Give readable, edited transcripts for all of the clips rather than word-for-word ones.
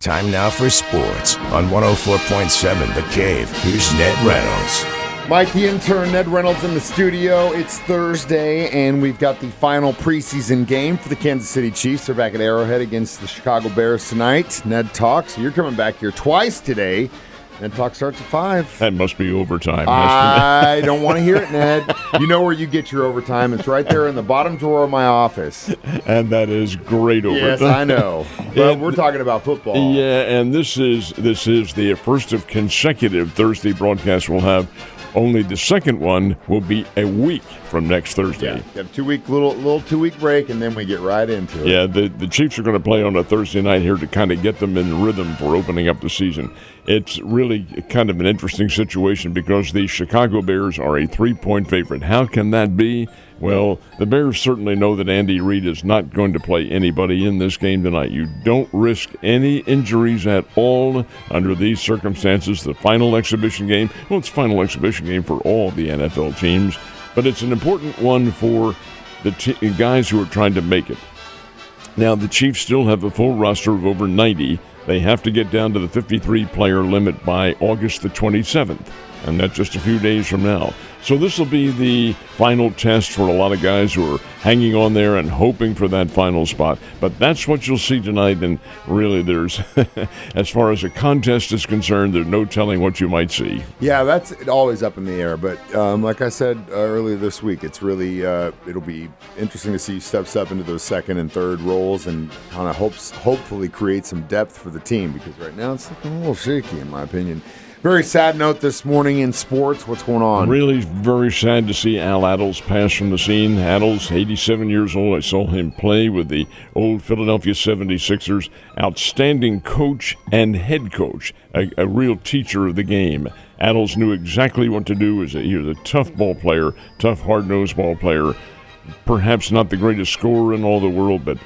Time now for sports on 104.7 The Cave. Here's Ned Reynolds. Mike, the intern, Ned Reynolds in the studio. It's Thursday, and we've got the final preseason game for the Kansas City Chiefs. They're back at Arrowhead against the Chicago Bears tonight. Ned talks. You're coming back here twice today. Ned Talk starts at 5. That must be overtime. I don't want to hear it, Ned. You know where you get your overtime. It's right there in the bottom drawer of my office. And that is great overtime. Yes, I know. But we're talking about football. Yeah, and this is the first of consecutive Thursday broadcasts we'll have. Only the second one will be a week from next Thursday. Yeah, have a little 2-week break, and then we get right into it. Yeah, the Chiefs are going to play on a Thursday night here to kind of get them in rhythm for opening up the season. It's really kind of an interesting situation because the Chicago Bears are a 3-point favorite. How can that be? Well, the Bears certainly know that Andy Reid is not going to play anybody in this game tonight. You don't risk any injuries at all under these circumstances. The final exhibition game, well, it's a final exhibition game for all the NFL teams, but it's an important one for the guys who are trying to make it. Now, the Chiefs still have a full roster of over 90. They have to get down to the 53-player limit by August the 27th, and that's just a few days from now. So this will be the final test for a lot of guys who are hanging on there and hoping for that final spot. But that's what you'll see tonight, and really there's, as far as a contest is concerned, there's no telling what you might see. Yeah, that's always up in the air. But like I said earlier this week, it's really it'll be interesting to see who steps up into those second and third roles and kind of hopefully create some depth for the team, because right now it's looking a little shaky in my opinion. Very sad note this morning in sports. What's going on? Really very sad to see Al Attles pass from the scene. Attles, 87 years old. I saw him play with the old Philadelphia 76ers. Outstanding coach and head coach, a real teacher of the game. Attles knew exactly what to do. He was a tough ball player, tough, hard-nosed ball player. Perhaps not the greatest scorer in all the world, but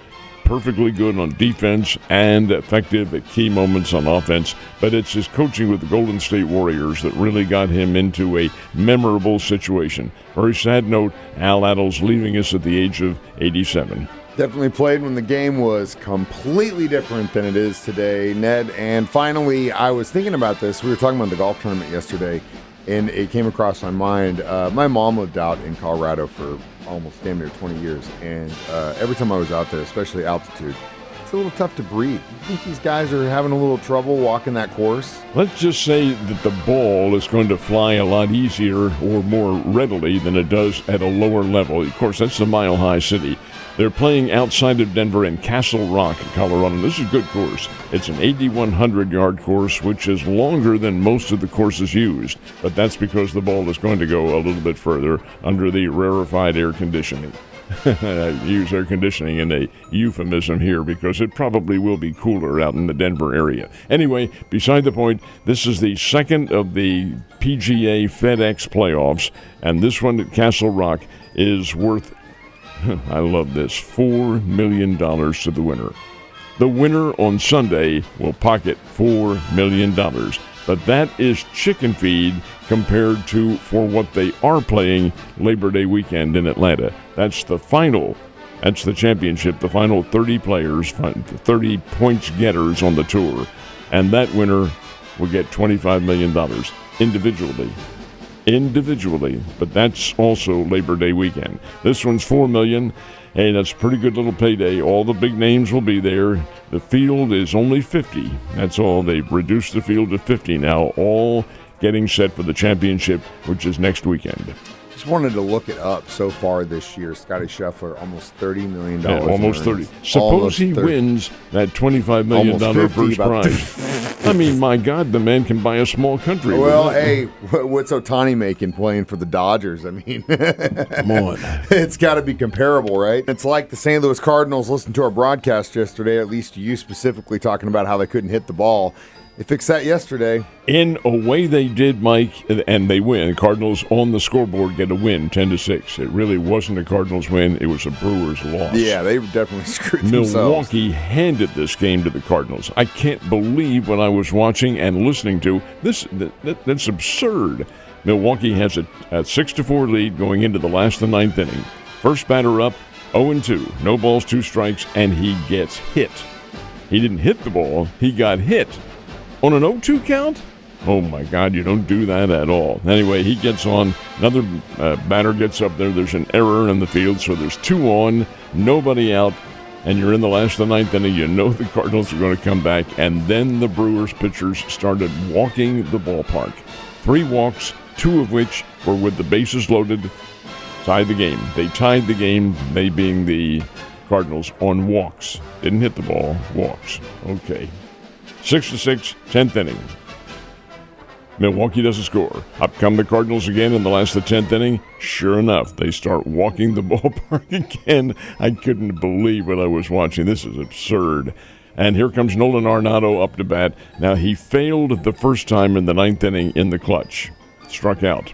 perfectly good on defense and effective at key moments on offense. But it's his coaching with the Golden State Warriors that really got him into a memorable situation. Very sad note, Al Attles leaving us at the age of 87. Definitely played when the game was completely different than it is today, Ned. And finally, I was thinking about this. We were talking about the golf tournament yesterday, and it came across my mind. My mom lived out in Colorado for almost damn near 20 years, and every time I was out there, especially altitude, it's a little tough to breathe. You think these guys are having a little trouble walking that course? Let's just say that the ball is going to fly a lot easier or more readily than it does at a lower level. Of course, that's the Mile High City. They're playing outside of Denver in Castle Rock, Colorado. This is a good course. It's an 8,100-yard course, which is longer than most of the courses used. But that's because the ball is going to go a little bit further under the rarefied air conditioning. I use air conditioning in a euphemism here because it probably will be cooler out in the Denver area. Anyway, beside the point, this is the second of the PGA FedEx playoffs, and this one at Castle Rock is worth, I love this, $4 million to the winner. The winner on Sunday will pocket $4 million. But that is chicken feed compared to for what they are playing Labor Day weekend in Atlanta. That's the final. That's the championship, the final 30 players, 30 points getters on the tour. And that winner will get $25 million individually. But that's also Labor Day weekend. This one's $4 million. Hey, that's a pretty good little payday. All the big names will be there. The field is only 50. That's all. They've reduced the field to 50 now, all getting set for the championship, which is next weekend. Just wanted to look it up so far this year. Scottie Scheffler, almost $30 million. Yeah, almost 30. Suppose he wins that $25 million first prize. I mean, my God, the man can buy a small country. Well, hey, what's Ohtani making playing for the Dodgers? I mean, come on. It's got to be comparable, right? It's like the St. Louis Cardinals listened to our broadcast yesterday, at least you specifically talking about how they couldn't hit the ball. They fixed that yesterday. In a way they did, Mike, and they win. Cardinals on the scoreboard get a win, 10-6. It really wasn't a Cardinals win. It was a Brewers loss. Yeah, they definitely screwed themselves. Milwaukee handed this game to the Cardinals. I can't believe what I was watching and listening to. That's absurd. Milwaukee has a 6-4 lead going into the last of the ninth inning. First batter up, 0-2. No balls, 2 strikes, and he gets hit. He didn't hit the ball. He got hit on an 0-2 count. Oh, my God, you don't do that at all. Anyway, he gets on. Another batter gets up there. There's an error in the field, so there's 2 on, nobody out, and you're in the last of the 9th inning. You know the Cardinals are going to come back, and then the Brewers pitchers started walking the ballpark. 3 walks, 2 of which were with the bases loaded, tied the game. They tied the game, they being the Cardinals, on walks. Didn't hit the ball, walks. Okay. 6-6, 10th inning. Milwaukee doesn't score. Up come the Cardinals again in the last of the 10th inning. Sure enough, they start walking the ballpark again. I couldn't believe what I was watching. This is absurd. And here comes Nolan Arenado up to bat. Now, he failed the first time in the 9th inning in the clutch. Struck out.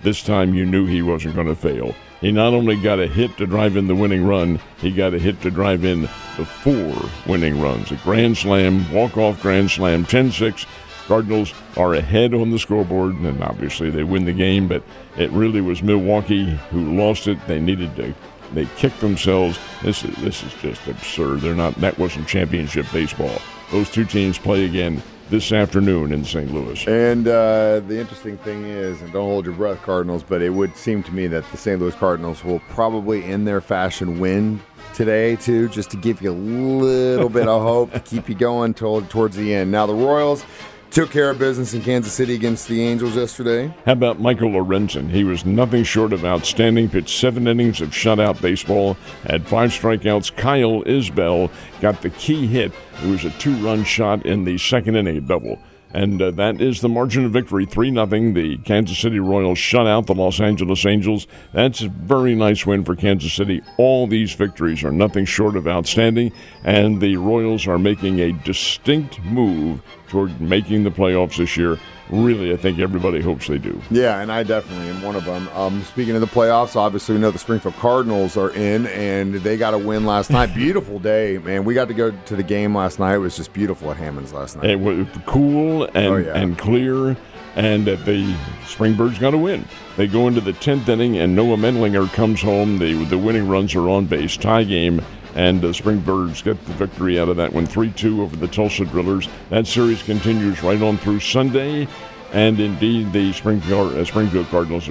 This time you knew he wasn't going to fail. He not only got a hit to drive in the winning run, he got a hit to drive in the 4 winning runs. A grand slam, walk-off grand slam, 10-6. Cardinals are ahead on the scoreboard, and obviously they win the game, but it really was Milwaukee who lost it. They kicked themselves. This is just absurd. That wasn't championship baseball. Those 2 teams play again this afternoon in St. Louis. And the interesting thing is, and don't hold your breath, Cardinals, but it would seem to me that the St. Louis Cardinals will probably, in their fashion, win today, too, just to give you a little bit of hope to keep you going towards the end. Now, the Royals took care of business in Kansas City against the Angels yesterday. How about Michael Lorenzen? He was nothing short of outstanding. Pitched 7 innings of shutout baseball, had 5 strikeouts. Kyle Isbell got the key hit. It was a 2-run shot in the 2nd inning, a double. And that is the margin of victory, 3-0. The Kansas City Royals shut out the Los Angeles Angels. That's a very nice win for Kansas City. All these victories are nothing short of outstanding, and the Royals are making a distinct move toward making the playoffs this year. Really, I think everybody hopes they do. Yeah, and I definitely am one of them. Speaking of the playoffs, obviously we know the Springfield Cardinals are in, and they got a win last night. Beautiful day, man. We got to go to the game last night. It was just beautiful at Hammond's last night. It was cool and clear, and the Springbirds got a win. They go into the 10th inning, and Noah Menlinger comes home. The winning runs are on base, tie game. And the Springbirds get the victory out of that one, 3-2 over the Tulsa Drillers. That series continues right on through Sunday. And indeed, the Springfield Cardinals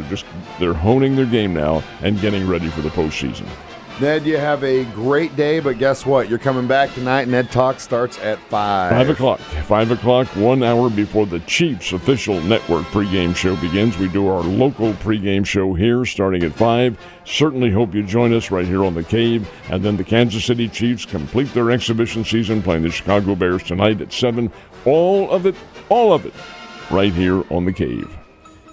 they're honing their game now and getting ready for the postseason. Ned, you have a great day, but guess what? You're coming back tonight. Ned Talk starts at 5. 5 o'clock. 5 o'clock, 1 hour before the Chiefs' official network pregame show begins. We do our local pregame show here starting at 5. Certainly hope you join us right here on The Cave. And then the Kansas City Chiefs complete their exhibition season playing the Chicago Bears tonight at 7. All of it, right here on The Cave.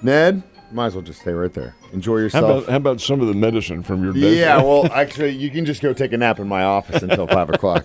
Ned, might as well just stay right there. Enjoy yourself. How about some of the medicine from your day? Yeah, well, actually, you can just go take a nap in my office until 5 o'clock.